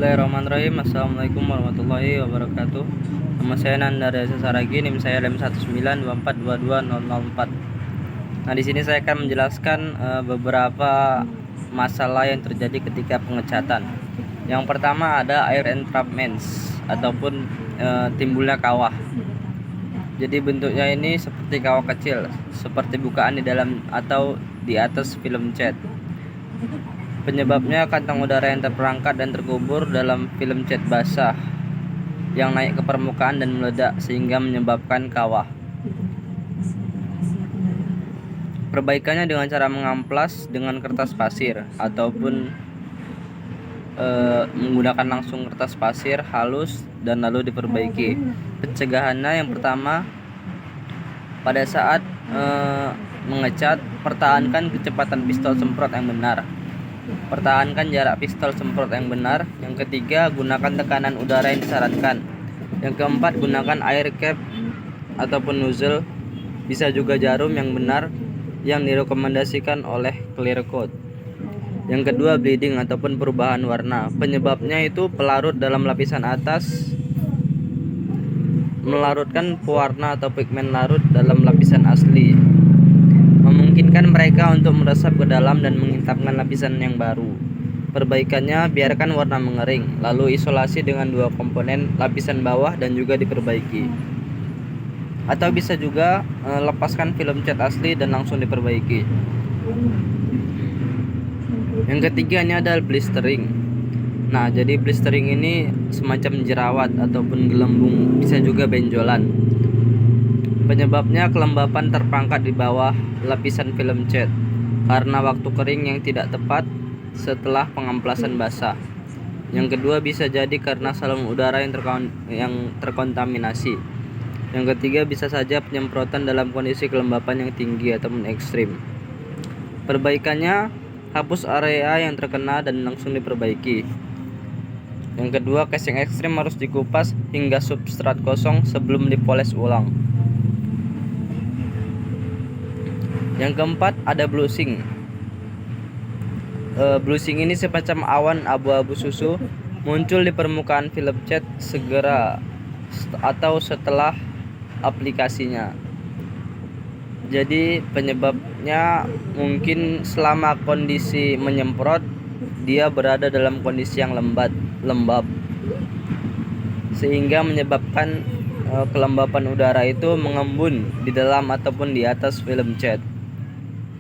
Bismillahirrahmanirrahim. Assalamualaikum warahmatullahi wabarakatuh. Nama saya Nanda Reza Saragi, NIM saya LM1924220004. Nah, di sini saya akan menjelaskan beberapa masalah yang terjadi ketika pengecatan. Yang pertama ada air entrapments ataupun timbulnya kawah. Jadi bentuknya ini seperti kawah kecil, seperti bukaan di dalam atau di atas film cat. Penyebabnya kantong udara yang terperangkap dan terkubur dalam film cat basah yang naik ke permukaan dan meledak sehingga menyebabkan kawah. Perbaikannya dengan cara mengamplas dengan kertas pasir ataupun menggunakan langsung kertas pasir halus dan lalu diperbaiki. Pencegahannya yang pertama, pada saat mengecat, pertahankan kecepatan pistol semprot yang benar. Pertahankan jarak pistol semprot yang benar. Yang ketiga, gunakan tekanan udara yang disarankan. Yang keempat, gunakan air cap ataupun nozzle, bisa juga jarum yang benar yang direkomendasikan oleh Clear Coat. Yang kedua, bleeding ataupun perubahan warna. Penyebabnya itu pelarut dalam lapisan atas melarutkan pewarna atau pigmen larut dalam lapisan asli, memungkinkan mereka untuk meresap ke dalam dan mengintapkan lapisan yang baru. Perbaikannya, biarkan warna mengering, lalu isolasi dengan dua komponen, lapisan bawah dan juga diperbaiki. Atau bisa juga lepaskan film cat asli dan langsung diperbaiki. Yang ketiga ini adalah blistering. Nah, jadi blistering ini semacam jerawat ataupun gelembung, bisa juga benjolan. Penyebabnya kelembapan terperangkap di bawah lapisan film cat karena waktu kering yang tidak tepat setelah pengamplasan basah. Yang kedua, bisa jadi karena saluran udara yang terkontaminasi. Yang ketiga, bisa saja penyemprotan dalam kondisi kelembapan yang tinggi ataupun ekstrim. Perbaikannya, hapus area yang terkena dan langsung diperbaiki. Yang kedua, casing ekstrim harus dikupas hingga substrat kosong sebelum dipoles ulang. Yang keempat ada blushing. Blushing ini semacam awan abu-abu susu muncul di permukaan film cat segera atau setelah aplikasinya. Jadi penyebabnya mungkin selama kondisi menyemprot dia berada dalam kondisi yang lembab sehingga menyebabkan kelembapan udara itu mengembun di dalam ataupun di atas film cat.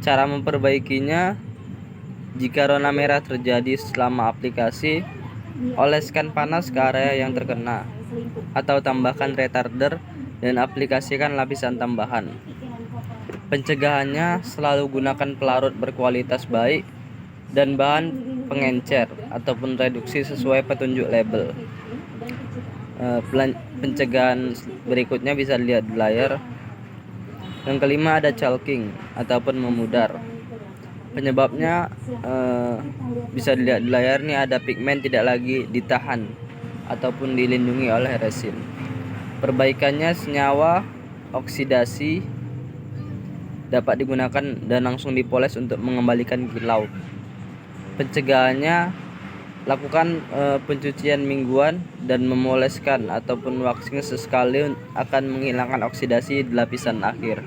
Cara memperbaikinya, jika warna merah terjadi selama aplikasi, oleskan panas ke area yang terkena atau tambahkan retarder dan aplikasikan lapisan tambahan. Pencegahannya, selalu gunakan pelarut berkualitas baik dan bahan pengencer ataupun reduksi sesuai petunjuk label. Pencegahan berikutnya bisa dilihat di layar. Yang kelima ada chalking ataupun memudar. Penyebabnya bisa dilihat di layar, ini ada pigmen tidak lagi ditahan ataupun dilindungi oleh resin. Perbaikannya, senyawa oksidasi dapat digunakan dan langsung dipoles untuk mengembalikan kilau. Pencegahannya, lakukan pencucian mingguan dan memoleskan ataupun waxing sesekali akan menghilangkan oksidasi di lapisan akhir.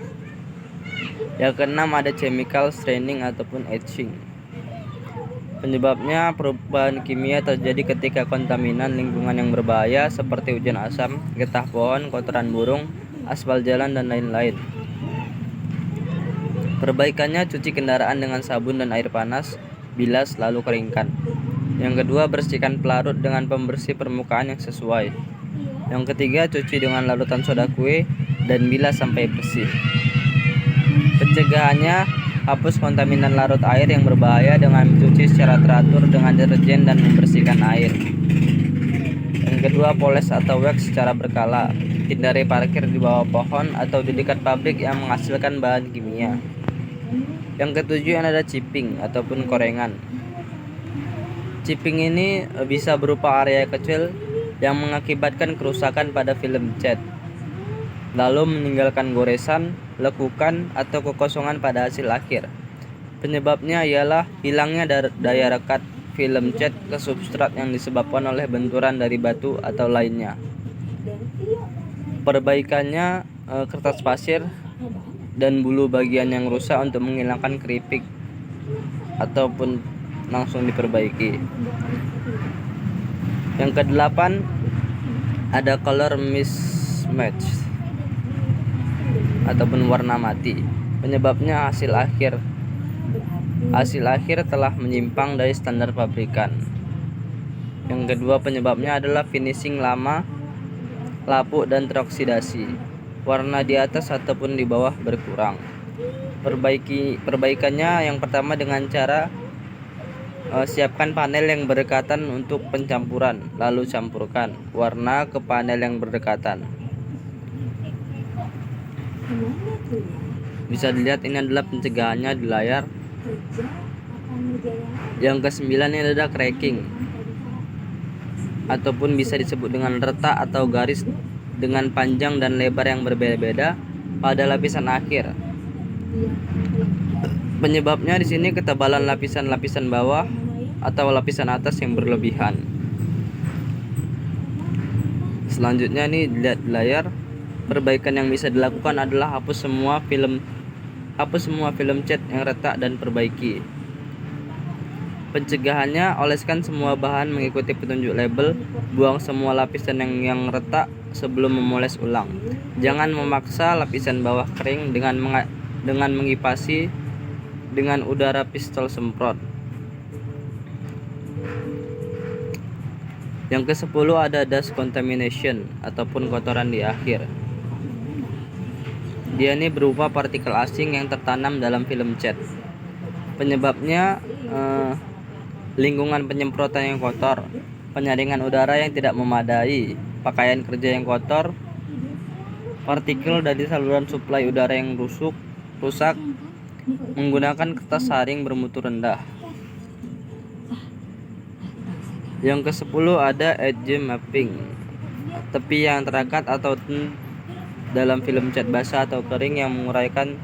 Yang keenam ada chemical staining ataupun etching. Penyebabnya, perubahan kimia terjadi ketika kontaminan lingkungan yang berbahaya seperti hujan asam, getah pohon, kotoran burung, aspal jalan dan lain-lain. Perbaikannya, cuci kendaraan dengan sabun dan air panas, bilas lalu keringkan. Yang kedua, bersihkan pelarut dengan pembersih permukaan yang sesuai. Yang ketiga, cuci dengan larutan soda kue dan bilas sampai bersih. Pencegahannya, hapus kontaminan larut air yang berbahaya dengan mencuci secara teratur dengan deterjen dan membersihkan air. Yang kedua, poles atau wax secara berkala. Hindari parkir di bawah pohon atau di dekat pabrik yang menghasilkan bahan kimia. Yang ketujuh ada chipping ataupun korengan. Chipping ini bisa berupa area kecil yang mengakibatkan kerusakan pada film cat, lalu meninggalkan goresan, lekukan, atau kekosongan pada hasil akhir. Penyebabnya ialah hilangnya daya rekat film cat ke substrat yang disebabkan oleh benturan dari batu atau lainnya. Perbaikannya kertas pasir dan bulu bagian yang rusak untuk menghilangkan keripik ataupun langsung diperbaiki. Yang kedelapan ada color mismatch ataupun warna mati. Penyebabnya hasil akhir telah menyimpang dari standar pabrikan. Yang kedua penyebabnya adalah finishing lama, lapuk dan teroksidasi. Warna di atas ataupun di bawah berkurang. Perbaikannya yang pertama dengan cara siapkan panel yang berdekatan untuk pencampuran, lalu campurkan warna ke panel yang berdekatan. Bisa dilihat ini adalah pencegahannya di layar. Yang kesembilan ini adalah cracking ataupun bisa disebut dengan retak atau garis dengan panjang dan lebar yang berbeda-beda pada lapisan akhir. Penyebabnya di sini ketebalan lapisan bawah atau lapisan atas yang berlebihan. Selanjutnya nih dilihat di layar. Perbaikan yang bisa dilakukan adalah hapus semua film cat yang retak dan perbaiki. Pencegahannya, oleskan semua bahan mengikuti petunjuk label, buang semua lapisan yang retak sebelum memoles ulang. Jangan memaksa lapisan bawah kering dengan mengipasi dengan udara pistol semprot. Yang ke-10 ada dust contamination ataupun kotoran di akhir. Dia ini berupa partikel asing yang tertanam dalam film cat. Penyebabnya lingkungan penyemprotan yang kotor, penyaringan udara yang tidak memadai, pakaian kerja yang kotor, partikel dari saluran suplai udara yang rusak, menggunakan kertas saring bermutu rendah. Yang ke-10 ada edge mapping, tepi yang terangkat atau dalam film cat basah atau kering yang menguraikan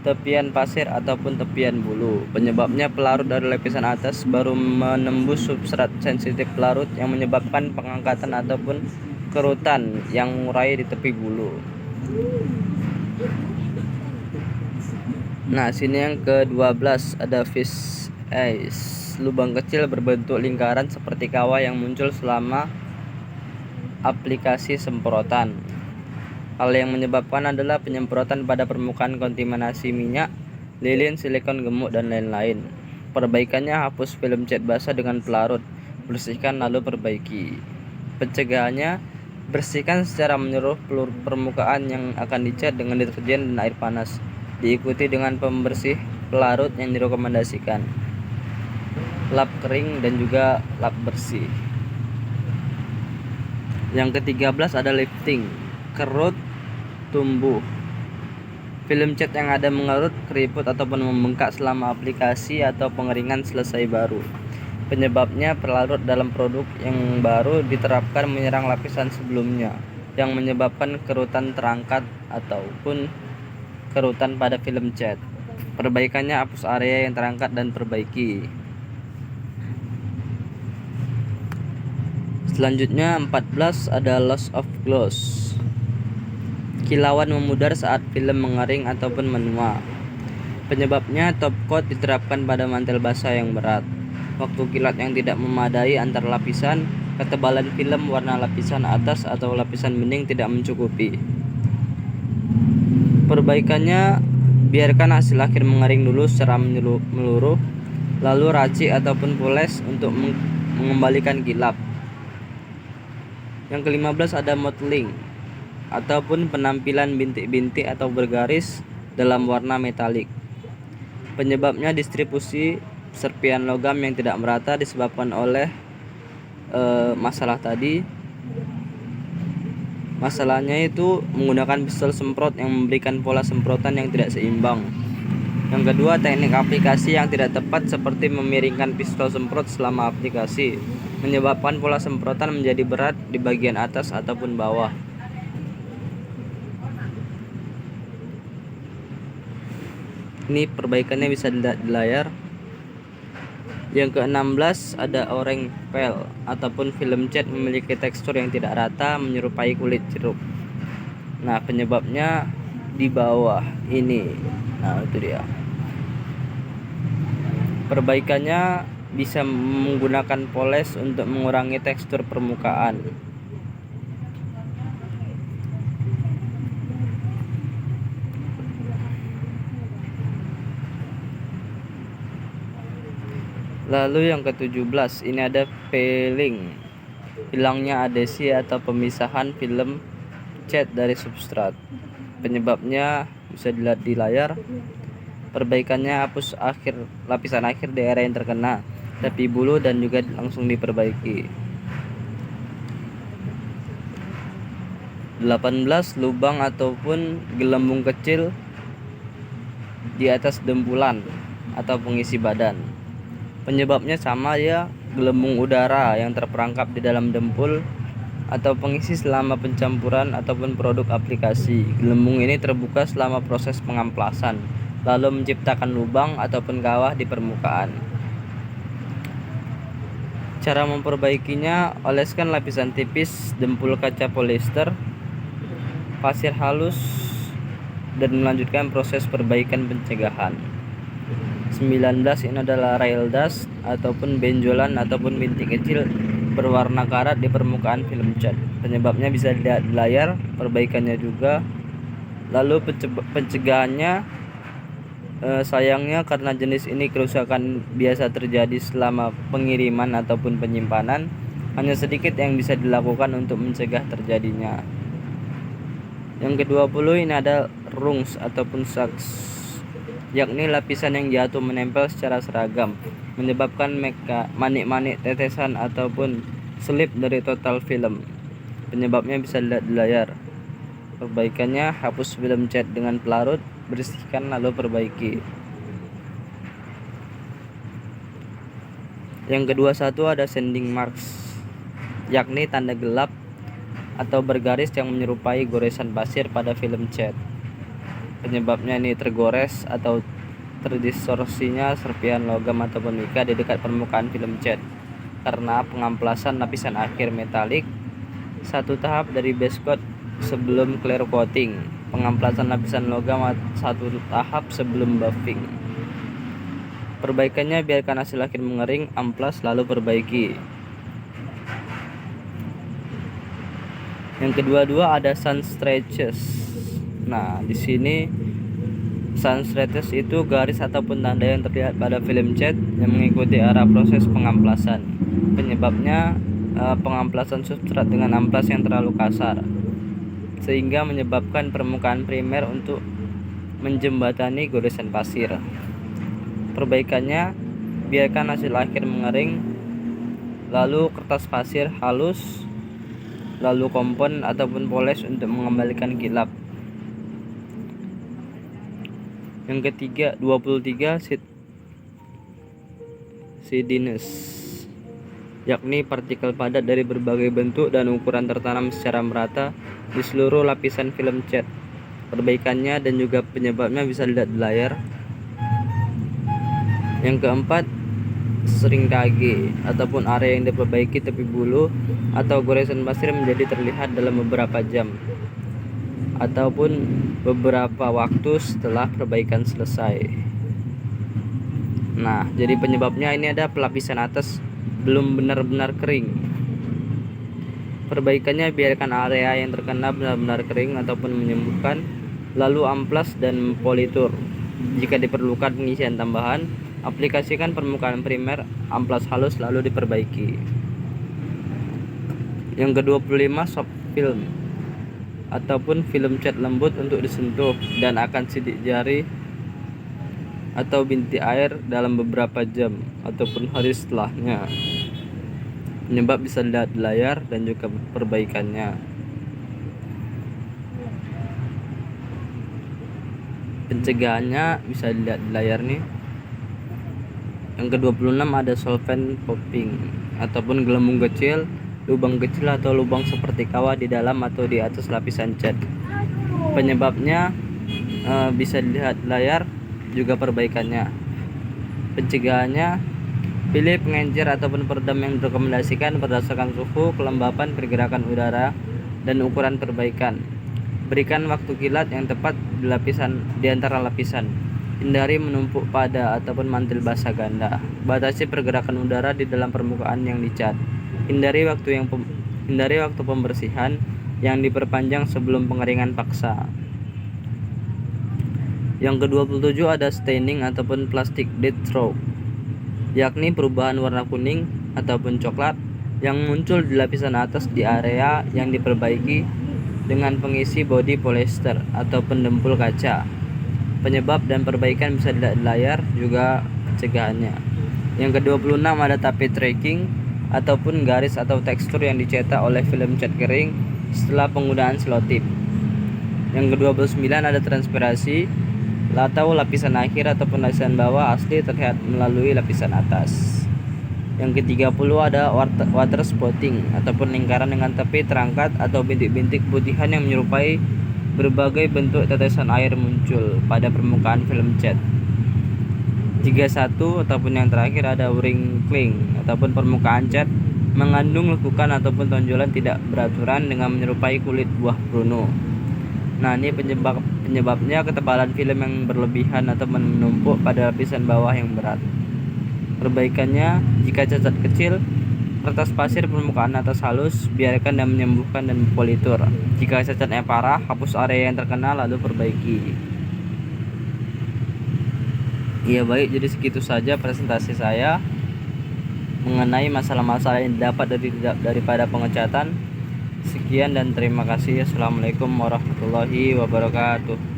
tepian pasir ataupun tepian bulu. Penyebabnya pelarut dari lapisan atas baru menembus substrat sensitif pelarut yang menyebabkan pengangkatan ataupun kerutan yang mengurai di tepi bulu. Nah, sini yang ke-12 ada fish eyes, lubang kecil berbentuk lingkaran seperti kawah yang muncul selama aplikasi semprotan. Hal yang menyebabkan adalah penyemprotan pada permukaan kontaminasi minyak, lilin, silikon gemuk, dan lain-lain. Perbaikannya, hapus film cat basah dengan pelarut, bersihkan lalu perbaiki. Pencegahannya, bersihkan secara menyeluruh permukaan yang akan dicat dengan deterjen dan air panas, diikuti dengan pembersih pelarut yang direkomendasikan, lap kering dan juga lap bersih. Yang ke-13 ada lifting, kerut tumbuh. Film cat yang ada mengerut, keriput ataupun membengkak selama aplikasi atau pengeringan selesai baru. Penyebabnya pelarut dalam produk yang baru diterapkan menyerang lapisan sebelumnya yang menyebabkan kerutan terangkat ataupun kerutan pada film cat. Perbaikannya, hapus area yang terangkat dan perbaiki. Selanjutnya 14 ada loss of gloss, kilauan memudar saat film mengering ataupun menua. Penyebabnya top coat diterapkan pada mantel basah yang berat. Waktu kilat yang tidak memadai antar lapisan, ketebalan film warna lapisan atas atau lapisan bening tidak mencukupi. Perbaikannya, biarkan hasil akhir mengering dulu secara menyeluruh, lalu racik ataupun poles untuk mengembalikan kilap. Yang ke-15 ada mottling ataupun penampilan bintik-bintik atau bergaris dalam warna metalik. Penyebabnya distribusi serpian logam yang tidak merata disebabkan oleh masalah tadi. Masalahnya itu menggunakan pistol semprot yang memberikan pola semprotan yang tidak seimbang. Yang kedua, teknik aplikasi yang tidak tepat seperti memiringkan pistol semprot selama aplikasi, menyebabkan pola semprotan menjadi berat di bagian atas ataupun bawah. Ini perbaikannya bisa dilihat di layar. Yang ke-16 ada orange peel ataupun film cat memiliki tekstur yang tidak rata menyerupai kulit jeruk. Nah, penyebabnya di bawah ini. Nah, itu dia. Perbaikannya bisa menggunakan poles untuk mengurangi tekstur permukaan. Lalu yang ke-17 ini ada peeling, hilangnya adesi atau pemisahan film cat dari substrat. Penyebabnya bisa dilihat di layar. Perbaikannya hapus lapisan akhir daerah yang terkena tepi bulu dan juga langsung diperbaiki. 18 lubang ataupun gelembung kecil di atas dempulan atau pengisi badan. Penyebabnya sama ya, gelembung udara yang terperangkap di dalam dempul atau pengisi selama pencampuran ataupun produk aplikasi. Gelembung ini terbuka selama proses pengamplasan, lalu menciptakan lubang ataupun kawah di permukaan. Cara memperbaikinya, oleskan lapisan tipis dempul kaca polyester, pasir halus, dan melanjutkan proses perbaikan pencegahan. 19 ini adalah rail dust ataupun benjolan ataupun bintik kecil berwarna karat di permukaan film cat. Penyebabnya bisa dilihat di layar, perbaikannya juga. Lalu pencegahannya, sayangnya karena jenis ini kerusakan biasa terjadi selama pengiriman ataupun penyimpanan, hanya sedikit yang bisa dilakukan untuk mencegah terjadinya. Yang ke-20 ini ada rungs ataupun sags, yakni lapisan yang jatuh menempel secara seragam, menyebabkan manik-manik tetesan ataupun selip dari total film. Penyebabnya bisa dilihat di layar. Perbaikannya, hapus film cat dengan pelarut, bersihkan lalu perbaiki. Yang ke-21 ada sanding marks, yakni tanda gelap atau bergaris yang menyerupai goresan pasir pada film cat. Penyebabnya ini tergores atau terdistorsinya serpihan logam ataupun mika di dekat permukaan film cat karena pengamplasan lapisan akhir metalik satu tahap dari base coat sebelum clear coating, pengamplasan lapisan logam satu tahap sebelum buffing. Perbaikannya, biarkan hasil akhir mengering, amplas lalu perbaiki. Yang kedua ada sun stretches. Nah, di sini sun stretches itu garis ataupun tanda yang terlihat pada film cat yang mengikuti arah proses pengamplasan. Penyebabnya pengamplasan substrat dengan amplas yang terlalu kasar, sehingga menyebabkan permukaan primer untuk menjembatani goresan pasir. Perbaikannya, biarkan hasil akhir mengering, lalu kertas pasir halus, lalu kompon ataupun poles untuk mengembalikan kilap. Yang ketiga 23 seediness, yakni partikel padat dari berbagai bentuk dan ukuran tertanam secara merata di seluruh lapisan film cat. Perbaikannya dan juga penyebabnya bisa dilihat di layar. Yang keempat, sering kage ataupun area yang diperbaiki tepi bulu atau goresan pasir menjadi terlihat dalam beberapa jam ataupun beberapa waktu setelah perbaikan selesai. Nah, jadi penyebabnya ini ada pelapisan atas belum benar-benar kering. Perbaikannya, biarkan area yang terkena benar-benar kering ataupun menyembuhkan, lalu amplas dan politur. Jika diperlukan pengisian tambahan, aplikasikan permukaan primer, amplas halus lalu diperbaiki. Yang ke-25 soft film ataupun film cat lembut untuk disentuh dan akan sidik jari atau bintik air dalam beberapa jam ataupun hari setelahnya. Penyebab bisa dilihat di layar dan juga perbaikannya. Pencegahannya bisa dilihat di layar nih. Yang ke-26 ada solvent popping ataupun gelembung kecil, lubang kecil atau lubang seperti kawah di dalam atau di atas lapisan cat. Penyebabnya bisa dilihat di layar, juga perbaikannya. Pencegahannya, Pilih pengencer ataupun peredam yang direkomendasikan berdasarkan suhu, kelembapan, pergerakan udara, dan ukuran perbaikan. Berikan waktu kilat yang tepat di antara lapisan. Hindari menumpuk pada ataupun mantil basah ganda. Batasi pergerakan udara di dalam permukaan yang dicat. Hindari waktu pembersihan yang diperpanjang sebelum pengeringan paksa. Yang ke-27 ada staining ataupun plastic dead stroke, yakni perubahan warna kuning ataupun coklat yang muncul di lapisan atas di area yang diperbaiki dengan pengisi bodi polyester ataupun dempul kaca. Penyebab dan perbaikan bisa dilihat di layar, juga pencegahannya. Yang ke-26 ada tape tracking ataupun garis atau tekstur yang dicetak oleh film cat kering setelah penggunaan selotip. Yang ke-29 ada transpirasi atau lapisan akhir ataupun lapisan bawah asli terlihat melalui lapisan atas. Yang ke-30 ada water spotting ataupun lingkaran dengan tepi terangkat atau bintik-bintik putihan yang menyerupai berbagai bentuk tetesan air muncul pada permukaan film cat. 31 ataupun yang terakhir ada wrinkling ataupun permukaan cat mengandung lekukan ataupun tonjolan tidak beraturan dengan menyerupai kulit buah Bruno. Nah, ini penyebabnya ketebalan film yang berlebihan atau menumpuk pada lapisan bawah yang berat. Perbaikannya, jika cacat kecil, kertas pasir permukaan atas halus, biarkan dan menyembuhkan dan politur. Jika cacatnya parah, hapus area yang terkena lalu perbaiki. Iya baik, jadi segitu saja presentasi saya mengenai masalah-masalah yang dapat daripada pengecatan. Sekian dan terima kasih. Assalamualaikum warahmatullahi wabarakatuh.